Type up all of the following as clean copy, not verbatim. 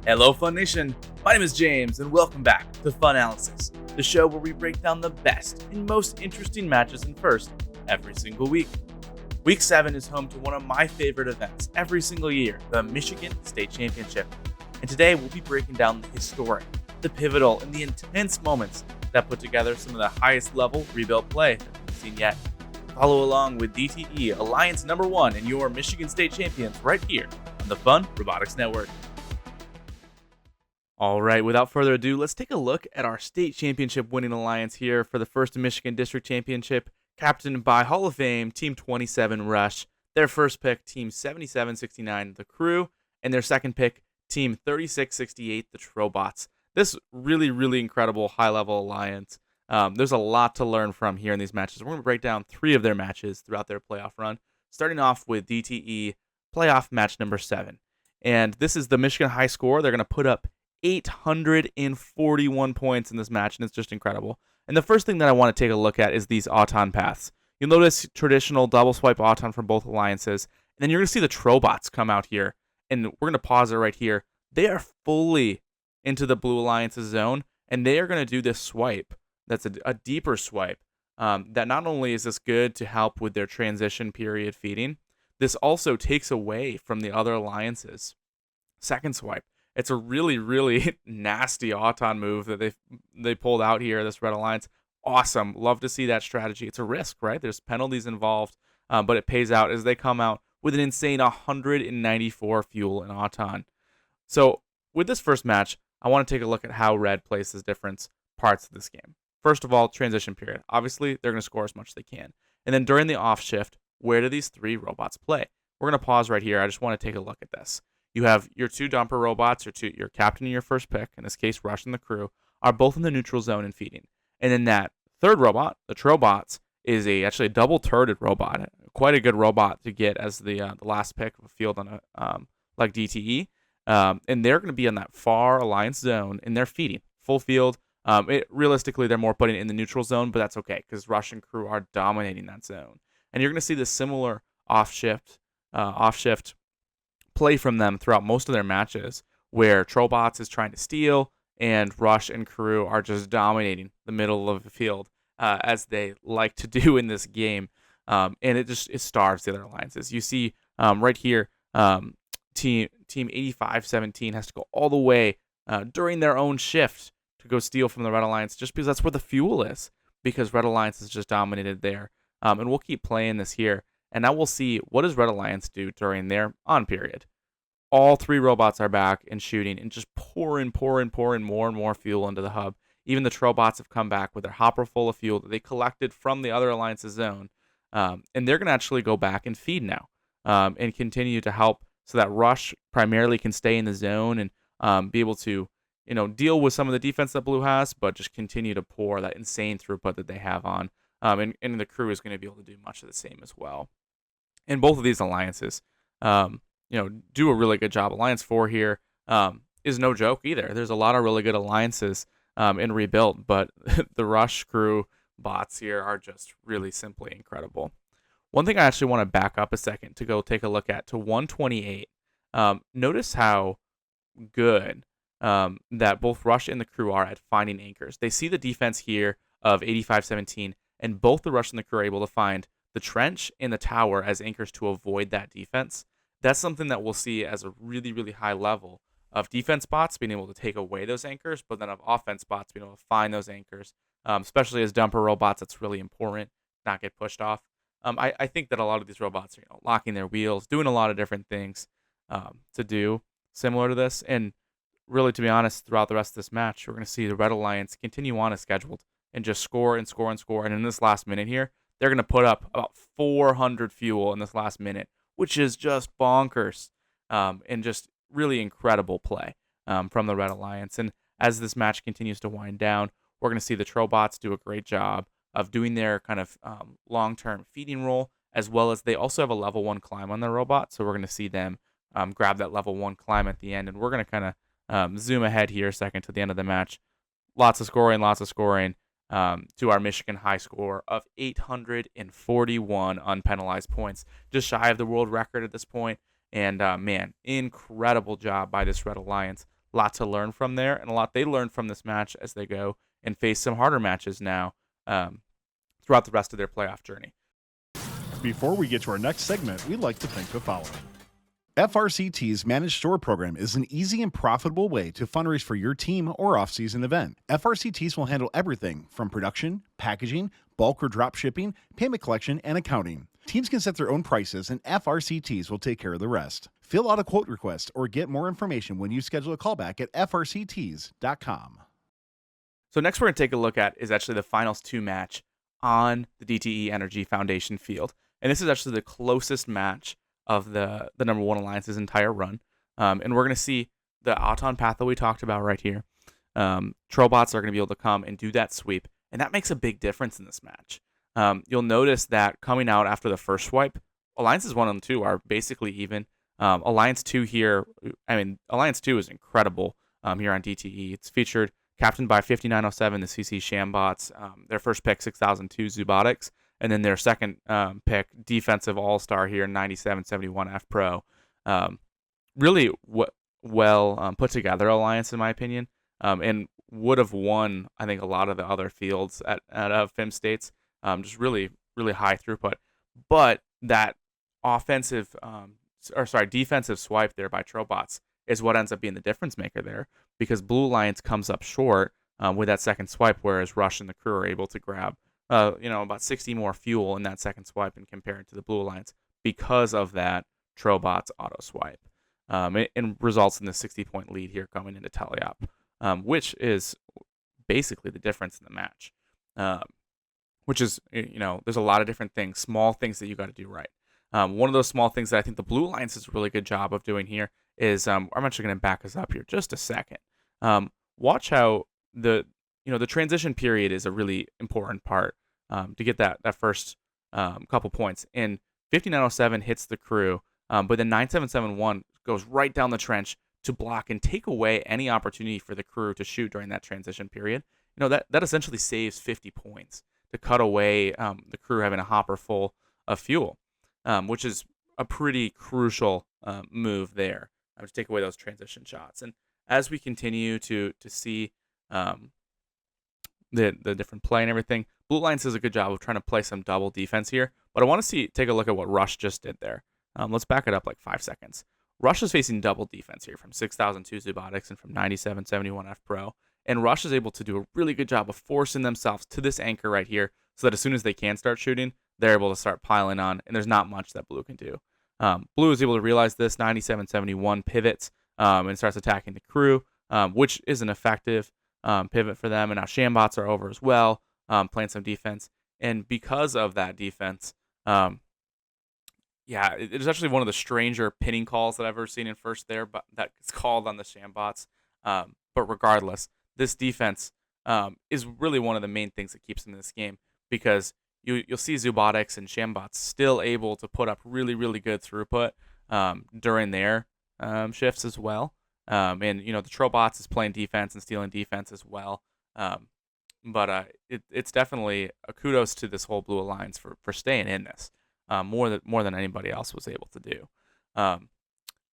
Hello, Fun Nation. My name is James, and welcome back to FUNalysis, the show where we break down the best and most interesting matches in First every single week. Week 7 is home to one of my favorite events every single year, the Michigan State Championship. And today we'll be breaking down the historic, the pivotal, and the intense moments that put together some of the highest level rebuilt play that we've seen yet. Follow along with DTE, Alliance number 1, and your Michigan State champions right here on the Fun Robotics Network. All right, without further ado, let's take a look at our state championship winning alliance here for the First Michigan District Championship, captained by Hall of Fame Team 27 Rush, their first pick, Team 7769 The Crew, and their second pick, Team 3668 The Trobots. This really incredible high-level alliance. There's a lot to learn from here in these matches. We're going to break down 3 of their matches throughout their playoff run, starting off with DTE playoff match number 7. And this is the Michigan high score. They're going to put up 841 points in this match, and it's just incredible. And the first thing that I want to take a look at is these Auton paths. You'll notice traditional double swipe Auton from both alliances, and then you're going to see the Trobots come out here, and we're going to pause it right here. They are fully into the Blue Alliance's zone, and they are going to do this swipe. That's a deeper swipe. That not only is this good to help with their transition period feeding, this also takes away from the other alliances' second swipe. It's a really nasty Auton move that they pulled out here, this Red Alliance. Awesome. Love to see that strategy. It's a risk, right? There's penalties involved, but it pays out as they come out with an insane 194 fuel in Auton. So with this first match, I want to take a look at how Red plays the different parts of this game. First of all, transition period. Obviously, they're going to score as much as they can. And then during the off shift, where do these 3 robots play? We're going to pause right here. I just want to take a look at this. You have your 2 dumper robots, your captain and your first pick, in this case, Rush and the Crew, are both in the neutral zone and feeding. And then that third robot, the Trobots, is actually a double-turreted robot. Quite a good robot to get as the last pick of a field on like DTE. And they're going to be on that far alliance zone, and they're feeding. Full field. Realistically, they're more putting it in the neutral zone, but that's okay, because Rush and Crew are dominating that zone. And you're going to see this similar off-shift play from them throughout most of their matches, where Trobots is trying to steal and Rush and Crew are just dominating the middle of the field, as they like to do in this game. And it starves the other alliances. You see right here, Team 8517 has to go all the way during their own shift to go steal from the Red Alliance, just because that's where the fuel is, because Red Alliance is just dominated there. And we'll keep playing this here. And now we'll see, what does Red Alliance do during their on period. All 3 robots are back and shooting and just pouring more and more fuel into the hub. Even the Trobots have come back with their hopper full of fuel that they collected from the other Alliance's zone. And they're going to actually go back and feed now and continue to help so that Rush primarily can stay in the zone and be able to deal with some of the defense that Blue has, but just continue to pour that insane throughput that they have on. And the Crew is going to be able to do much of the same as well. And both of these alliances, do a really good job. Alliance 4 here is no joke either. There's a lot of really good alliances in rebuild, but the Rush Crew bots here are just really simply incredible. One thing I actually want to back up a second to go take a look at to 128. Notice how good that both Rush and the Crew are at finding anchors. They see the defense here of 8517, and both the Rush and the Crew are able to find the trench and the tower as anchors to avoid that defense. That's something that we'll see as a really high level of defense bots being able to take away those anchors, but then of offense bots being able to find those anchors, especially as dumper robots. That's really important, not get pushed off. I think that a lot of these robots are locking their wheels, doing a lot of different things to do similar to this. And really, to be honest, throughout the rest of this match, we're going to see the Red Alliance continue on as scheduled and just score and score and score. And in this last minute here, they're going to put up about 400 fuel in this last minute, which is just bonkers, and just really incredible play from the Red Alliance. And as this match continues to wind down, we're going to see the Trobots do a great job of doing their kind of long-term feeding role, as well as they also have a level 1 climb on their robot. So we're going to see them grab that level 1 climb at the end. And we're going to kind of zoom ahead here a second to the end of the match. Lots of scoring to our Michigan high score of 841 unpenalized points, just shy of the world record at this point. And man, incredible job by this Red Alliance. lot to learn from there, and a lot they learned from this match as they go and face some harder matches now throughout the rest of their playoff journey. Before we get to our next segment, we'd like to thank the following. FRCT's Managed Store Program is an easy and profitable way to fundraise for your team or off-season event. FRCTs will handle everything from production, packaging, bulk or drop shipping, payment collection, and accounting. Teams can set their own prices, and FRCTs will take care of the rest. Fill out a quote request or get more information when you schedule a callback at frcts.com. So next we're going to take a look at is actually the Finals 2 match on the DTE Energy Foundation field. And this is actually the closest match of the number one alliance's entire run. And we're going to see the Auton path that we talked about right here. Trobots are going to be able to come and do that sweep, and that makes a big difference in this match. You'll notice that coming out after the first swipe, Alliances 1 and 2 are basically even. Alliance 2 here, Alliance 2 is incredible here on DTE. It's featured, captained by 5907, the CC Shambots, their first pick, 6002 Robotics, and then their second pick, defensive all-star here, 9771 F Pro. Really well put together alliance, in my opinion, and would have won, I think, a lot of the other fields at FIM States. Just really, really high throughput. But that defensive swipe there by Trobots is what ends up being the difference maker there, because Blue Alliance comes up short with that second swipe, whereas Rush and the crew are able to grab about 60 more fuel in that second swipe and compare it to the Blue Alliance because of that Trobots auto swipe. It results in the 60-point lead here coming into Teleop, which is basically the difference in the match. Which is, there's a lot of different things, small things that you got to do right. One of those small things that I think the Blue Alliance does a really good job of doing here is, I'm actually going to back us up here just a second. Watch how the transition period is a really important part to get that first couple points. And 5907 hits the crew, but then 9771 goes right down the trench to block and take away any opportunity for the crew to shoot during that transition period. That essentially saves 50 points to cut away the crew having a hopper full of fuel, which is a pretty crucial move there to take away those transition shots. And as we continue to see the different play and everything, Blue Alliance does a good job of trying to play some double defense here. But I want to take a look at what Rush just did there. Let's back it up like 5 seconds. Rush is facing double defense here from 6002 Robotics and from 9771 F Pro. And Rush is able to do a really good job of forcing themselves to this anchor right here so that as soon as they can start shooting, they're able to start piling on, and there's not much that Blue can do. Blue is able to realize this. 9771 pivots and starts attacking the crew, which is an effective pivot for them. And now Shambots are over as well, playing some defense. And because of that defense, it was actually one of the stranger pinning calls that I've ever seen in first there, but that it's called on the Shambots. But regardless, this defense is really one of the main things that keeps them in this game, because you'll see Robotics and Shambots still able to put up really, really good throughput during their shifts as well. And the Trobots is playing defense and stealing defense as well. But it's definitely a kudos to this whole Blue Alliance for staying in this more than anybody else was able to do.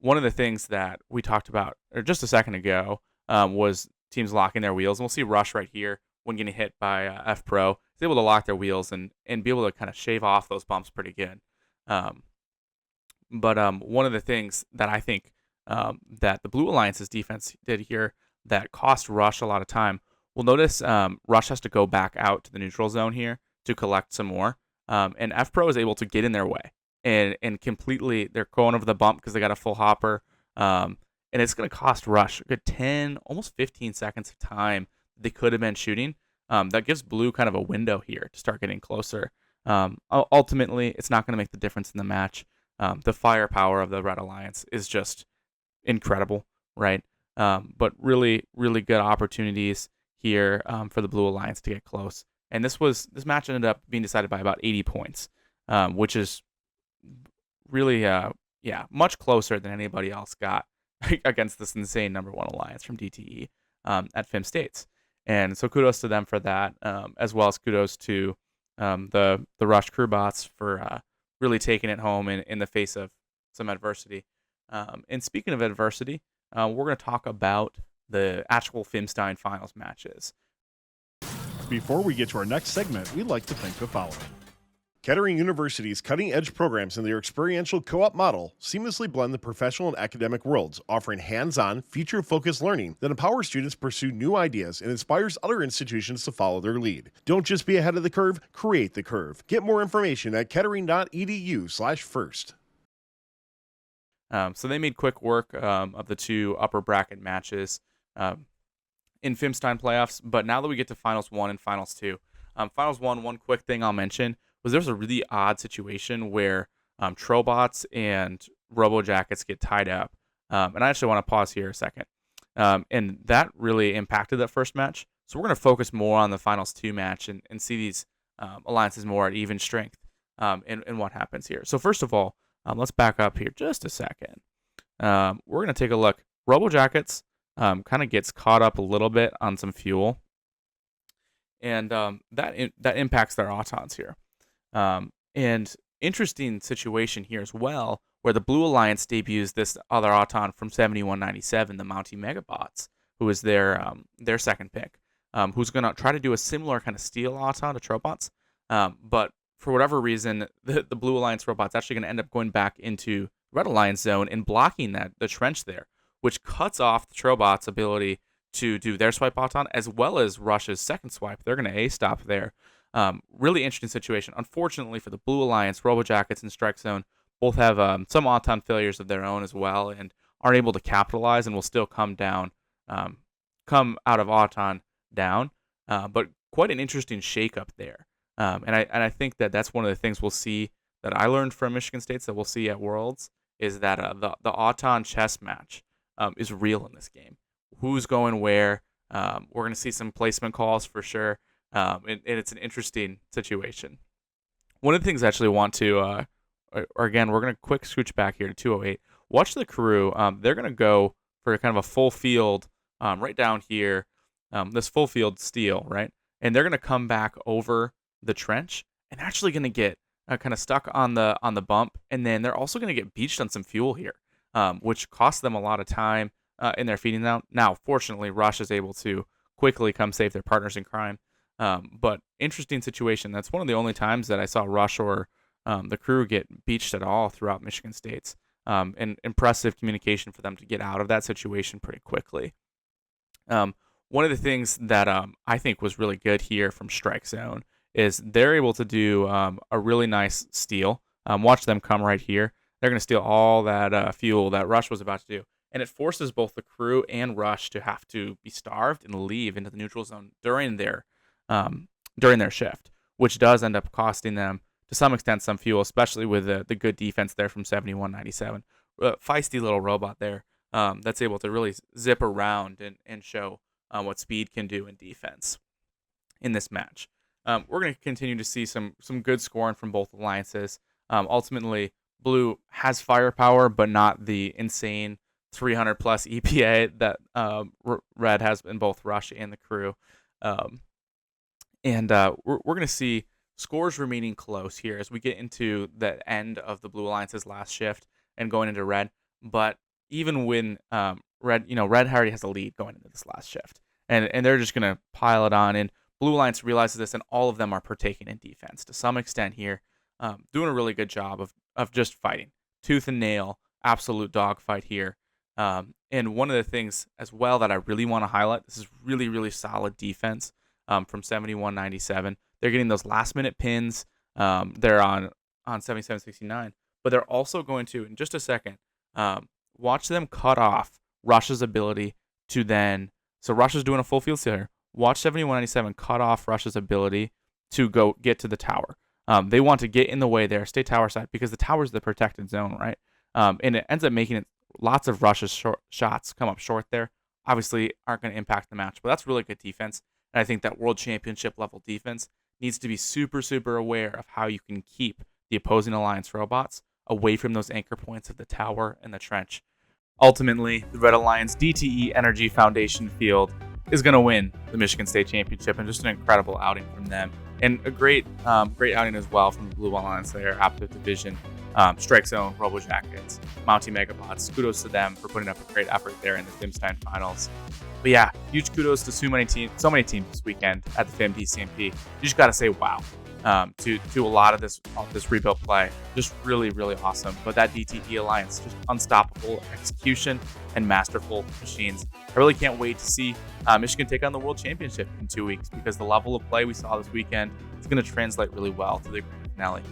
One of the things that we talked about just a second ago was teams locking their wheels. And we'll see Rush right here when getting hit by F Pro. Is able to lock their wheels and be able to kind of shave off those bumps pretty good. But one of the things that I think that the Blue Alliance's defense did here that cost Rush a lot of time, we'll notice Rush has to go back out to the neutral zone here to collect some more. And F Pro is able to get in their way and completely, they're going over the bump because they got a full hopper. And it's going to cost Rush a good 10, almost 15 seconds of time they could have been shooting. That gives Blue kind of a window here to start getting closer. Ultimately, it's not going to make the difference in the match. The firepower of the Red Alliance is just incredible, right? But really, really good opportunities here for the Blue Alliance to get close. And this match ended up being decided by about 80 points, which is really, much closer than anybody else got against this insane number one alliance from DTE at FIM States. And so kudos to them for that, as well as kudos to the Rush crew bots for really taking it home in the face of some adversity. And speaking of adversity, we're going to talk about the actual FIMstein finals matches. Before we get to our next segment, we'd like to thank the following. Kettering University's cutting-edge programs and their experiential co-op model seamlessly blend the professional and academic worlds, offering hands-on, future-focused learning that empowers students to pursue new ideas and inspires other institutions to follow their lead. Don't just be ahead of the curve, create the curve. Get more information at kettering.edu/first. So they made quick work of the two upper bracket matches in FIMstein playoffs, but now that we get to Finals 1 and Finals 2, Finals 1, one quick thing I'll mention was there's a really odd situation where Trobots and Robojackets get tied up. And I actually want to pause here a second. And that really impacted that first match. So we're going to focus more on the Finals 2 match and see these alliances more at even strength and what happens here. So first of all, let's back up here just a second. We're going to take a look. Robojackets kind of gets caught up a little bit on some fuel. And that impacts their Autons here. And interesting situation here as well, where the Blue Alliance debuts this other Auton from 7197, the Mountie Megabots, who is their second pick, who's going to try to do a similar kind of steal Auton to Trobots. But for whatever reason, the Blue Alliance robot's actually going to end up going back into Red Alliance zone and blocking the trench there, which cuts off the Trobots' ability to do their swipe Auton as well as Rush's second swipe. They're going to A-stop there. Really interesting situation. Unfortunately for the Blue Alliance, Robojackets and Strike Zone both have some Auton failures of their own as well and aren't able to capitalize and will still come out of Auton down. But quite an interesting shakeup there. And I think that's one of the things we'll see that I learned from Michigan State's that we'll see at Worlds is that the Auton chess match is real in this game. Who's going where? We're going to see some placement calls for sure. And it's an interesting situation. One of the things I actually want to, or again, we're going to quick scooch back here to 208. Watch the crew. They're going to go for kind of a full field right down here, this full field steal, right? And they're going to come back over the trench and actually going to get kind of stuck on the bump. And then they're also going to get beached on some fuel here, which costs them a lot of time in their feeding down. Now, fortunately, Rush is able to quickly come save their partners in crime. But interesting situation. That's one of the only times that I saw Rush or the crew get beached at all throughout Michigan State's. And impressive communication for them to get out of that situation pretty quickly. One of the things that I think was really good here from Strike Zone is they're able to do a really nice steal. Watch them come right here. They're going to steal all that fuel that Rush was about to do. And it forces both the crew and Rush to have to be starved and leave into the neutral zone during their shift, which does end up costing them to some extent some fuel, especially with the good defense there from 7197. Feisty little robot there that's able to really zip around and show what speed can do in defense in this match. We're going to continue to see some good scoring from both alliances. Ultimately, Blue has firepower, but not the insane 300 plus EPA that Red has in both Rush and the crew. And we're going to see scores remaining close here as we get into the end of the Blue Alliance's last shift and going into Red. But even when Red already has a lead going into this last shift, and they're just going to pile it on. And Blue Alliance realizes this, and all of them are partaking in defense to some extent here, doing a really good job of just fighting, tooth and nail, absolute dogfight here. And one of the things as well that I really want to highlight, this is really, really solid defense from 7197. They're getting those last minute pins. They're on 7769, but they're also going to, in just a second, watch them cut off Rush's ability to then, so Rush is doing a full field steal here. Watch 7197 cut off Rush's ability to go get to the tower. They want to get in the way there, stay tower side, because the tower is the protected zone, right? And it ends up making it lots of Rush's shots come up short there. Obviously, aren't going to impact the match, but that's really good defense. And I think that world championship level defense needs to be super, super aware of how you can keep the opposing alliance robots away from those anchor points of the tower and the trench. Ultimately, the Red Alliance DTE Energy Foundation field is going to win the Michigan State Championship, and just an incredible outing from them. And a great outing as well from the Blue Alliance there, Aptive Division. Strike Zone, Robo Jackets, Mountie Megabots. Kudos to them for putting up a great effort there in the Fimstein finals. But yeah, huge kudos to so many teams this weekend at the Fim DCMP. You just got to say wow to a lot of this rebuild play. Just really, really awesome. But that DTE Alliance, just unstoppable execution and masterful machines. I really can't wait to see Michigan take on the World Championship in 2 weeks, because the level of play we saw this weekend is going to translate really well to the grand finale.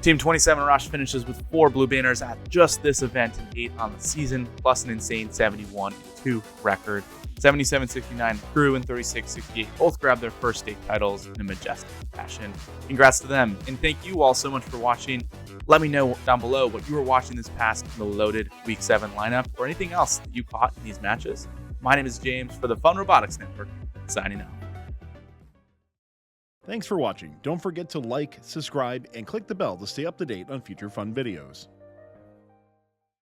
Team 27 Rush finishes with 4 blue banners at just this event and 8 on the season, plus an insane 71-2 record. 77-69 Crew and 36-68 both grabbed their first state titles in a majestic fashion. Congrats to them, and thank you all so much for watching. Let me know down below what you were watching this past in the loaded Week 7 lineup, or anything else that you caught in these matches. My name is James for the Fun Robotics Network, signing out. Thanks for watching. Don't forget to like, subscribe, and click the bell to stay up to date on future fun videos.